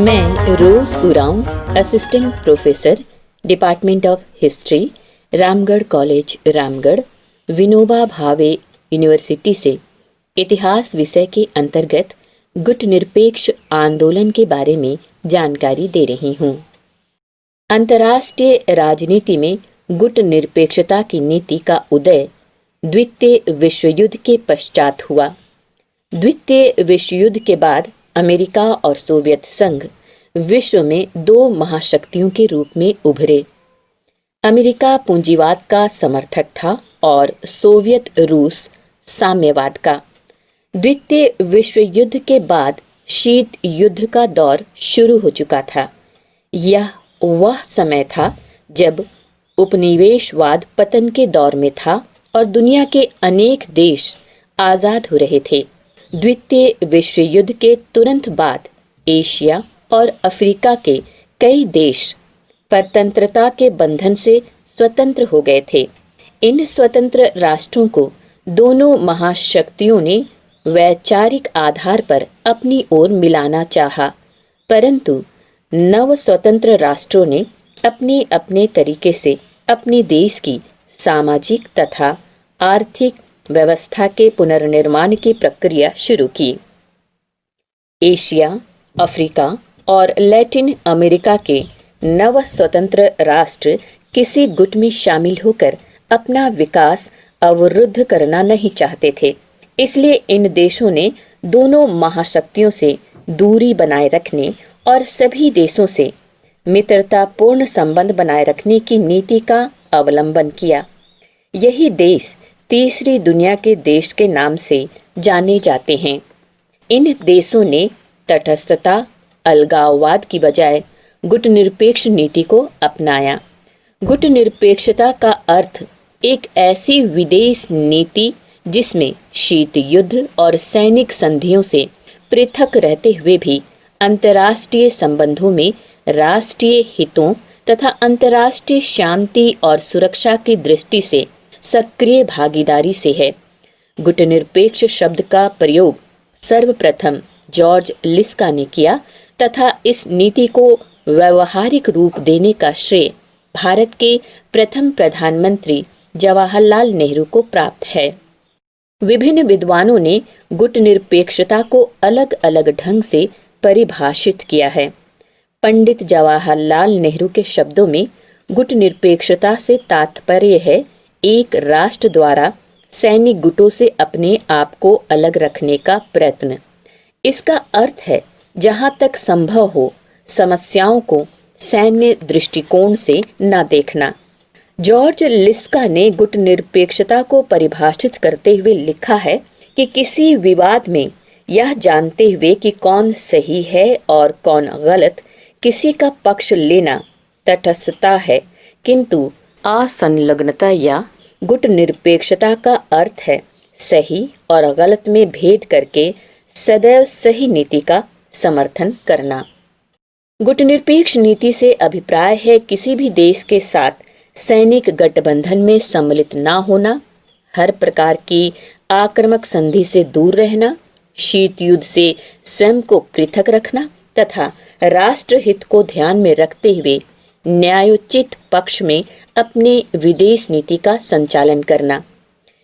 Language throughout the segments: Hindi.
मैं Rose Oraon, assistant professor, department of history, Ramgarh college Ramgarh, Vinoba Bhave university से इतिहास विषय के अंतर्गत गुटनिरपेक्ष आंदोलन के बारे में जानकारी दे रही हूँ। अंतर्राष्ट्रीय राजनीति में गुटनिरपेक्षता की नीति का उदय द्वितीय विश्व युद्ध के पश्चात हुआ। द्वितीय विश्व युद्ध के बाद अमेरिका और सोवियत संघ विश्व में दो महाशक्तियों के रूप में उभरे। अमेरिका पूंजीवाद का समर्थक था और सोवियत रूस साम्यवाद का। द्वितीय विश्व युद्ध के बाद शीत युद्ध का दौर शुरू हो चुका था। यह वह समय था जब उपनिवेशवाद पतन के दौर में था और दुनिया के अनेक देश आजाद हो रहे थे। द्वितीय विश्व युद्ध के तुरंत बाद एशिया और अफ्रीका के कई देश परतंत्रता के बंधन से स्वतंत्र हो गए थे। इन स्वतंत्र राष्ट्रों को दोनों महाशक्तियों ने वैचारिक आधार पर अपनी ओर मिलाना चाहा, परंतु नव स्वतंत्र राष्ट्रों ने अपने अपने तरीके से अपने देश की सामाजिक तथा आर्थिक व्यवस्था के पुनर्निर्माण की प्रक्रिया शुरू की। एशिया, अफ्रीका और लैटिन अमेरिका के नव स्वतंत्र राष्ट्र किसी गुट में शामिल होकर अपना विकास अवरुद्ध करना नहीं चाहते थे। इसलिए इन देशों ने दोनों महाशक्तियों से दूरी बनाए रखने और सभी देशों से मित्रतापूर्ण संबंध बनाए रखने की नीति का अवलंबन किया। यही देश तीसरी दुनिया के देश के नाम से जाने जाते हैं। इन देशों ने तटस्थता, अलगाववाद की बजाय गुटनिरपेक्ष नीति को अपनाया। गुटनिरपेक्षता का अर्थ एक ऐसी विदेश नीति जिसमें शीत युद्ध और सैनिक संधियों से पृथक रहते हुए भी अंतर्राष्ट्रीय संबंधों में राष्ट्रीय हितों तथा अंतर्राष्ट्रीय शांति और सुरक्षा की दृष्टि से सक्रिय भागीदारी से है। गुटनिरपेक्ष शब्द का प्रयोग सर्वप्रथम जॉर्ज लिस्का ने किया तथा इस नीति को व्यवहारिक रूप देने का श्रेय भारत के प्रथम प्रधानमंत्री जवाहरलाल नेहरू को प्राप्त है। विभिन्न विद्वानों ने गुटनिरपेक्षता को अलग अलग ढंग से परिभाषित किया है। पंडित जवाहरलाल नेहरू के शब्दों में गुटनिरपेक्षता से तात्पर्य है एक राष्ट्र द्वारा सैनिक गुटों से अपने आप को अलग रखने का प्रयत्न। इसका अर्थ है जहां तक संभव हो समस्याओं को सैन्य दृष्टिकोण से न देखना। जॉर्ज लिस्का ने गुटनिरपेक्षता को परिभाषित करते हुए लिखा है कि किसी विवाद में यह जानते हुए कि कौन सही है और कौन गलत, किसी का पक्ष लेना तटस्थता है, किंतु असंलग्नता या गुटनिरपेक्षता का अर्थ है सही और गलत में भेद करके सदैव सही नीति का समर्थन करना। गुटनिरपेक्ष नीति से अभिप्राय है किसी भी देश के साथ सैनिक गठबंधन में सम्मिलित न होना, हर प्रकार की आक्रामक संधि से दूर रहना, शीत युद्ध से स्वयं को पृथक रखना तथा राष्ट्र हित को ध्यान में रखते हुए न्यायोचित पक्ष में अपने विदेश नीति का संचालन करना।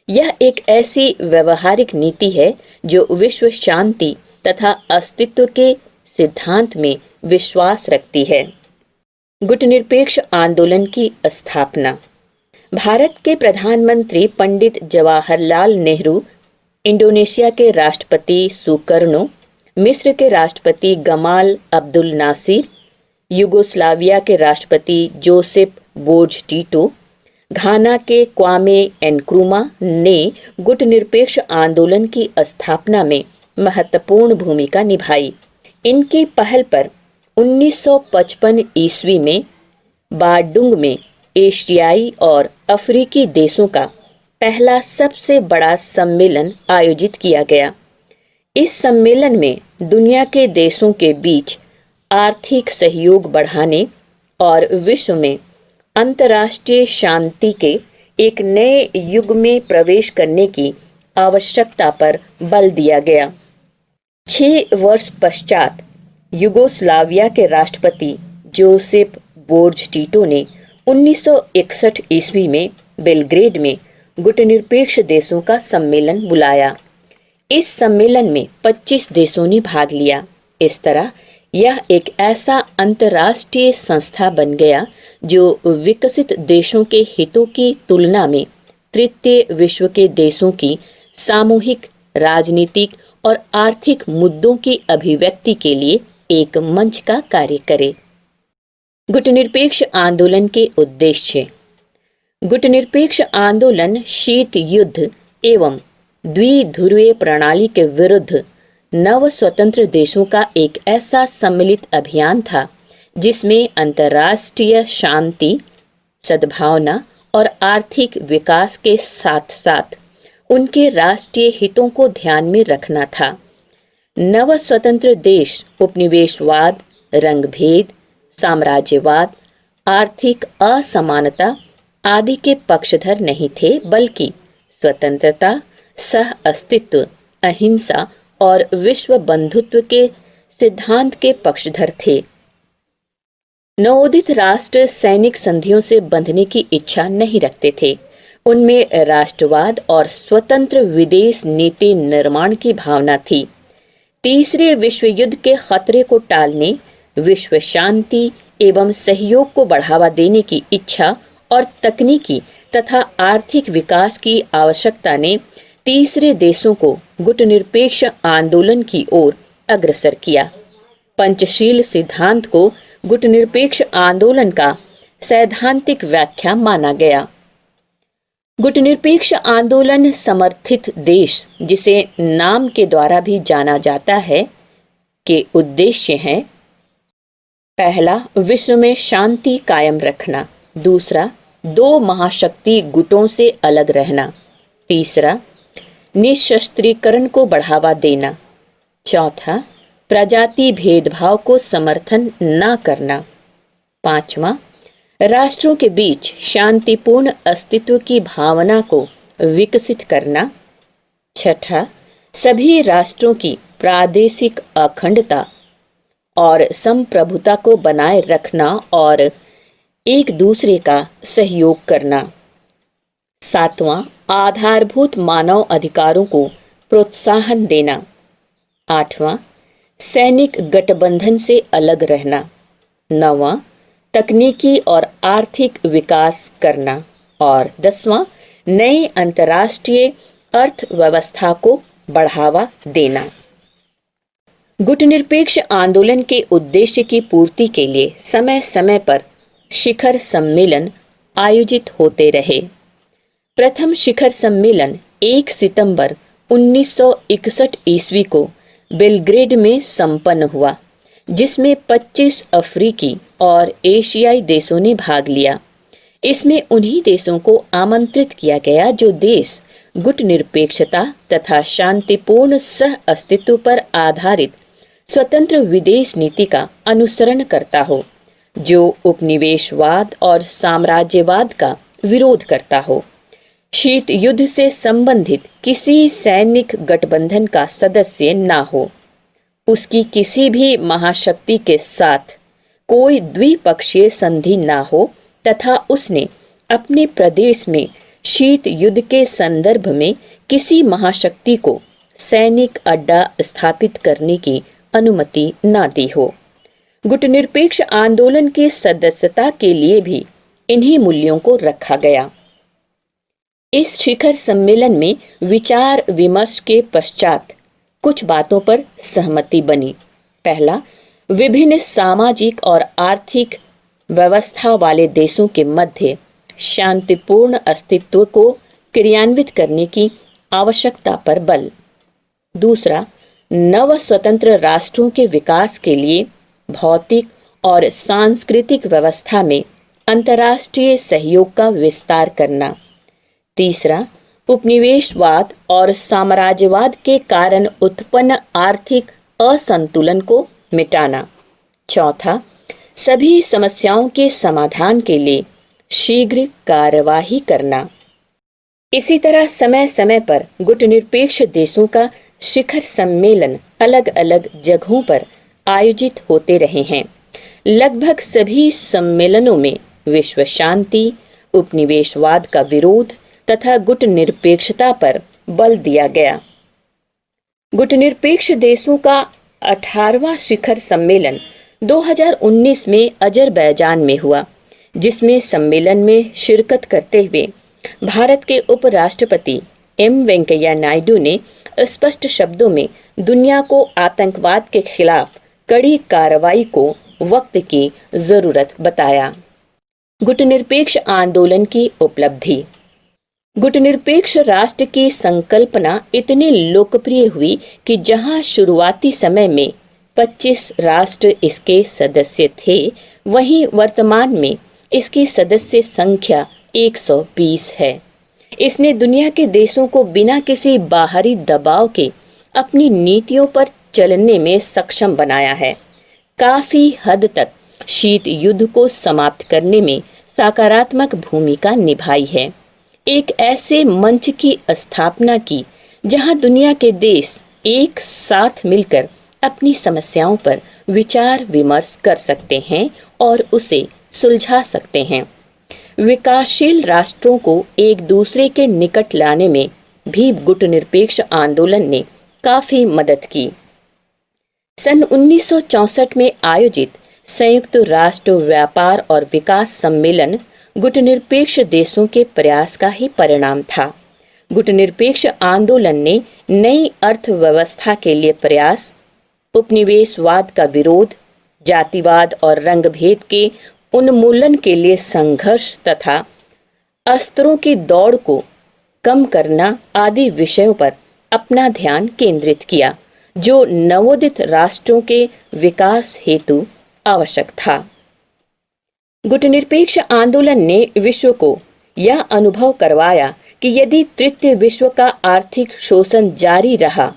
यह एक ऐसी व्यवहारिक नीति है जो विश्व शांति तथा अस्तित्व के सिद्धांत में विश्वास रखती है। गुटनिरपेक्ष आंदोलन की स्थापना। भारत के प्रधानमंत्री पंडित जवाहरलाल नेहरू, इंडोनेशिया के राष्ट्रपति सुकर्नो, मिस्र के राष्ट्रपति गमाल अब्दुल नासिर, युगोस्लाविया के राष्ट्रपति जोसेफ बोर्ज टीटो, घाना के क्वामे एनक्रूमा ने गुटनिरपेक्ष आंदोलन की स्थापना में महत्वपूर्ण भूमिका निभाई। इनकी पहल पर 1955 ईस्वी में बारडुंग में एशियाई और अफ्रीकी देशों का पहला सबसे बड़ा सम्मेलन आयोजित किया गया। इस सम्मेलन में दुनिया के देशों के बीच आर्थिक सहयोग बढ़ाने और विश्व में अंतर्राष्ट्रीय शांति के एक नए युग में प्रवेश करने की आवश्यकता पर बल दिया गया। 6 वर्ष पश्चात युगोस्लाविया के राष्ट्रपति जोसेफ बोर्ज टीटो ने 1961 ईस्वी में बेलग्रेड में गुटनिरपेक्ष देशों का सम्मेलन बुलाया। इस सम्मेलन में 25 देशों ने भाग लिया। इस तरह यह एक ऐसा अंतर्राष्ट्रीय संस्था बन गया जो विकसित देशों के हितों की तुलना में तृतीय विश्व के देशों की सामूहिक, राजनीतिक और आर्थिक मुद्दों की अभिव्यक्ति के लिए एक मंच का कार्य करे। गुटनिरपेक्ष आंदोलन के उद्देश्य। गुटनिरपेक्ष आंदोलन शीत युद्ध एवं द्विध्रुवीय प्रणाली के विरुद्ध नव स्वतंत्र देशों का एक ऐसा सम्मिलित अभियान था जिसमें अंतर्राष्ट्रीय शांति, सद्भावना और आर्थिक विकास के साथ साथ उनके राष्ट्रीय हितों को ध्यान में रखना था। नव स्वतंत्र देश उपनिवेशवाद, रंगभेद, साम्राज्यवाद, आर्थिक असमानता आदि के पक्षधर नहीं थे, बल्कि स्वतंत्रता, सह अस्तित्व, अहिंसा और विश्व बंधुत्व के सिद्धांत के पक्षधर थे। नवोदित राष्ट्र सैनिक संधियों से बंधने की इच्छा नहीं रखते थे। उनमें राष्ट्रवाद और स्वतंत्र विदेश नीति निर्माण की भावना थी। तीसरे विश्व युद्ध के खतरे को टालने, विश्व शांति एवं सहयोग को बढ़ावा देने की इच्छा और तकनीकी तथा आर्थिक विकास की आवश्यकता ने तीसरे देशों को गुटनिरपेक्ष आंदोलन की ओर अग्रसर किया। पंचशील सिद्धांत को गुटनिरपेक्ष आंदोलन का सैद्धांतिक व्याख्या माना गया। गुटनिरपेक्ष आंदोलन समर्थित देश, जिसे नाम के द्वारा भी जाना जाता है, के उद्देश्य हैं: पहला, विश्व में शांति कायम रखना। दूसरा, दो महाशक्ति गुटों से अलग रहना। तीसरा, निशस्त्रीकरण को बढ़ावा देना। चौथा, प्रजाति भेदभाव को समर्थन न करना। पांचवा, राष्ट्रों के बीच शांतिपूर्ण अस्तित्व की भावना को विकसित करना। छठा, सभी राष्ट्रों की प्रादेशिक अखंडता और संप्रभुता को बनाए रखना और एक दूसरे का सहयोग करना। सातवां, आधारभूत मानव अधिकारों को प्रोत्साहन देना। आठवां, सैनिक गठबंधन से अलग रहना। नौवां, तकनीकी और आर्थिक विकास करना। और 10वां, नई अंतर्राष्ट्रीय अर्थव्यवस्था को बढ़ावा देना। गुटनिरपेक्ष आंदोलन के उद्देश्य की पूर्ति के लिए समय समय पर शिखर सम्मेलन आयोजित होते रहे। प्रथम शिखर सम्मेलन 1 सितंबर 1961 ईस्वी को बेलग्रेड में संपन्न हुआ, जिसमें 25 अफ्रीकी और एशियाई देशों ने भाग लिया। इसमें उन्हीं देशों को आमंत्रित किया गया जो देश गुटनिरपेक्षता तथा शांतिपूर्ण सह अस्तित्व पर आधारित स्वतंत्र विदेश नीति का अनुसरण करता हो, जो उपनिवेशवाद और साम्राज्यवाद का विरोध करता हो, शीत युद्ध से संबंधित किसी सैनिक गठबंधन का सदस्य ना हो, उसकी किसी भी महाशक्ति के साथ कोई द्विपक्षीय संधि ना हो तथा उसने अपने प्रदेश में शीत युद्ध के संदर्भ में किसी महाशक्ति को सैनिक अड्डा स्थापित करने की अनुमति न दी हो। गुटनिरपेक्ष आंदोलन की सदस्यता के लिए भी इन्हीं मूल्यों को रखा गया। इस शिखर सम्मेलन में विचार विमर्श के पश्चात कुछ बातों पर सहमति बनी। पहला, विभिन्न सामाजिक और आर्थिक व्यवस्था वाले देशों के मध्य शांतिपूर्ण अस्तित्व को क्रियान्वित करने की आवश्यकता पर बल। दूसरा, नव स्वतंत्र राष्ट्रों के विकास के लिए भौतिक और सांस्कृतिक व्यवस्था में अंतर्राष्ट्रीय सहयोग का विस्तार करना। तीसरा, उपनिवेशवाद और साम्राज्यवाद के कारण उत्पन्न आर्थिक असंतुलन को मिटाना। चौथा, सभी समस्याओं के समाधान के लिए शीघ्र कार्यवाही करना। इसी तरह समय समय पर गुटनिरपेक्ष देशों का शिखर सम्मेलन अलग अलग जगहों पर आयोजित होते रहे हैं। लगभग सभी सम्मेलनों में विश्व शांति, उपनिवेशवाद का विरोध तथा गुटनिरपेक्षता पर बल दिया गया। गुटनिरपेक्ष देशों का 18वां शिखर सम्मेलन 2019 में अजरबैजान में हुआ, जिसमें सम्मेलन में शिरकत करते हुए भारत के उपराष्ट्रपति एम वेंकैया नायडू ने स्पष्ट शब्दों में दुनिया को आतंकवाद के खिलाफ कड़ी कार्रवाई को वक्त की जरूरत बताया। गुटनिरपेक्ष आंदोलन की उपलब्धि। गुटनिरपेक्ष राष्ट्र की संकल्पना इतनी लोकप्रिय हुई कि जहां शुरुआती समय में 25 राष्ट्र इसके सदस्य थे, वहीं वर्तमान में इसकी सदस्य संख्या 120 है। इसने दुनिया के देशों को बिना किसी बाहरी दबाव के अपनी नीतियों पर चलने में सक्षम बनाया है। काफी हद तक शीत युद्ध को समाप्त करने में सकारात्मक भूमिका निभाई है। एक ऐसे मंच की स्थापना की जहां दुनिया के देश एक साथ मिलकर अपनी समस्याओं पर विचार विमर्श कर सकते हैं और उसे सुलझा सकते हैं। विकासशील राष्ट्रों को एक दूसरे के निकट लाने में भी गुटनिरपेक्ष आंदोलन ने काफी मदद की। सन 1964 में आयोजित संयुक्त राष्ट्र व्यापार और विकास सम्मेलन गुटनिरपेक्ष देशों के प्रयास का ही परिणाम था। गुटनिरपेक्ष आंदोलन ने नई अर्थव्यवस्था के लिए प्रयास, उपनिवेशवाद का विरोध, जातिवाद और रंगभेद के उन्मूलन के लिए संघर्ष तथा अस्त्रों की दौड़ को कम करना आदि विषयों पर अपना ध्यान केंद्रित किया, जो नवोदित राष्ट्रों के विकास हेतु आवश्यक था। गुटनिरपेक्ष आंदोलन ने विश्व को यह अनुभव करवाया कि यदि तृतीय विश्व का आर्थिक शोषण जारी रहा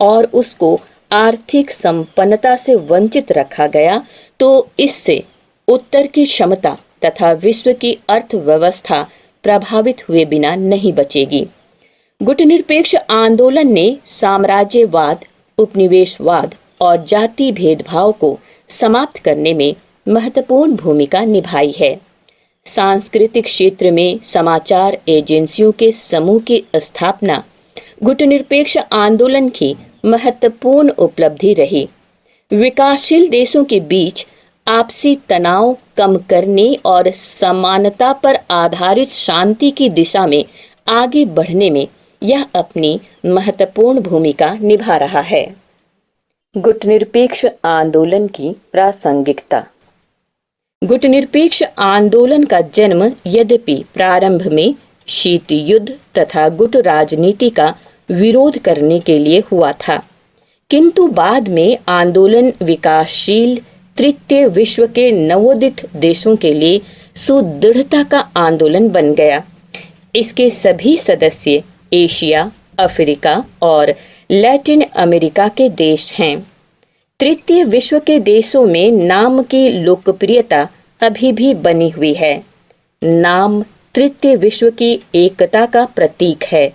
और उसको आर्थिक संपन्नता से वंचित रखा गया, तो इससे उत्तर की क्षमता तथा विश्व की अर्थव्यवस्था प्रभावित हुए बिना नहीं बचेगी। गुटनिरपेक्ष आंदोलन ने साम्राज्यवाद, उपनिवेशवाद और जाति भेदभाव को समाप्त करने में महत्वपूर्ण भूमिका निभाई है। सांस्कृतिक क्षेत्र में समाचार एजेंसियों के समूह की स्थापना गुटनिरपेक्ष आंदोलन की महत्वपूर्ण उपलब्धि रही। विकासशील देशों के बीच आपसी तनाव कम करने और समानता पर आधारित शांति की दिशा में आगे बढ़ने में यह अपनी महत्वपूर्ण भूमिका निभा रहा है। गुटनिरपेक्ष आंदोलन की प्रासंगिकता। गुटनिरपेक्ष आंदोलन का जन्म यद्यपि प्रारंभ में शीत युद्ध तथा गुट राजनीति का विरोध करने के लिए हुआ था, किंतु बाद में आंदोलन विकासशील तृतीय विश्व के नवोदित देशों के लिए सुदृढ़ता का आंदोलन बन गया। इसके सभी सदस्य एशिया, अफ्रीका और लैटिन अमेरिका के देश हैं। तृतीय विश्व के देशों में नाम की लोकप्रियता अभी भी बनी हुई है। नाम तृतीय विश्व की एकता का प्रतीक है।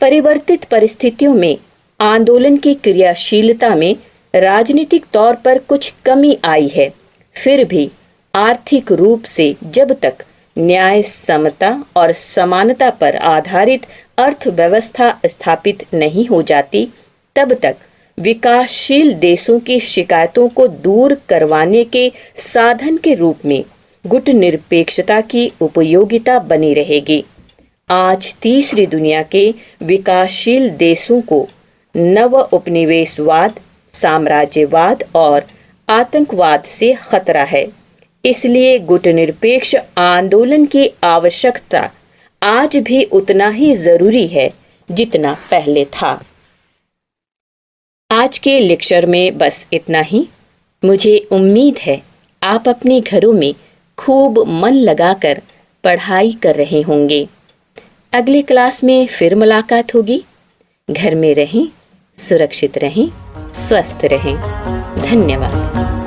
परिवर्तित परिस्थितियों में आंदोलन की क्रियाशीलता में राजनीतिक तौर पर कुछ कमी आई है, फिर भी आर्थिक रूप से जब तक न्याय, समता और समानता पर आधारित अर्थव्यवस्था स्थापित नहीं हो जाती, तब तक विकासशील देशों की शिकायतों को दूर करवाने के साधन के रूप में गुटनिरपेक्षता की उपयोगिता बनी रहेगी। आज तीसरी दुनिया के विकासशील देशों को नव उपनिवेशवाद, साम्राज्यवाद और आतंकवाद से खतरा है। इसलिए गुटनिरपेक्ष आंदोलन की आवश्यकता आज भी उतना ही जरूरी है जितना पहले था। आज के लेक्चर में बस इतना ही। मुझे उम्मीद है आप अपने घरों में खूब मन लगाकर पढ़ाई कर रहे होंगे। अगले क्लास में फिर मुलाकात होगी। घर में रहें, सुरक्षित रहें, स्वस्थ रहें। धन्यवाद।